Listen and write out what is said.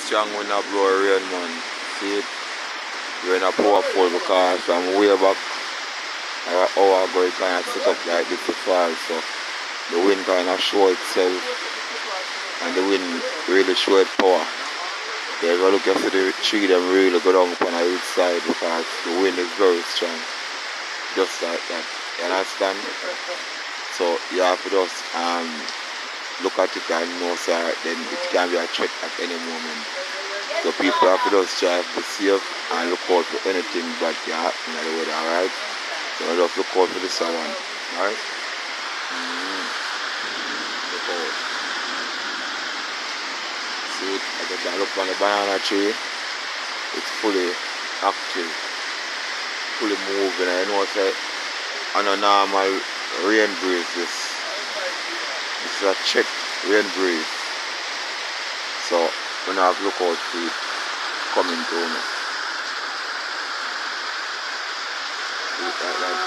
strong when I blow rain, man. See it? Rain are powerful because from way back or an hour ago it kind of set up like this to fall. So the wind kind of show itself and the wind really show its power. Yeah, if you look at the tree, them really go down upon the hillside because the wind is very strong. Just like that. You understand? So you have to just look at it and know so then it can be a threat at any moment. So people have to just try to be safe and look out for anything that can happen in the weather, alright? So just look out for this one. Alright? Look out. See it? I can look on the banana tree. It's fully active, fully moving. I know it's on a normal rain breeze. This is a check rain breeze. So we now have to look out for it coming through me. See it like that.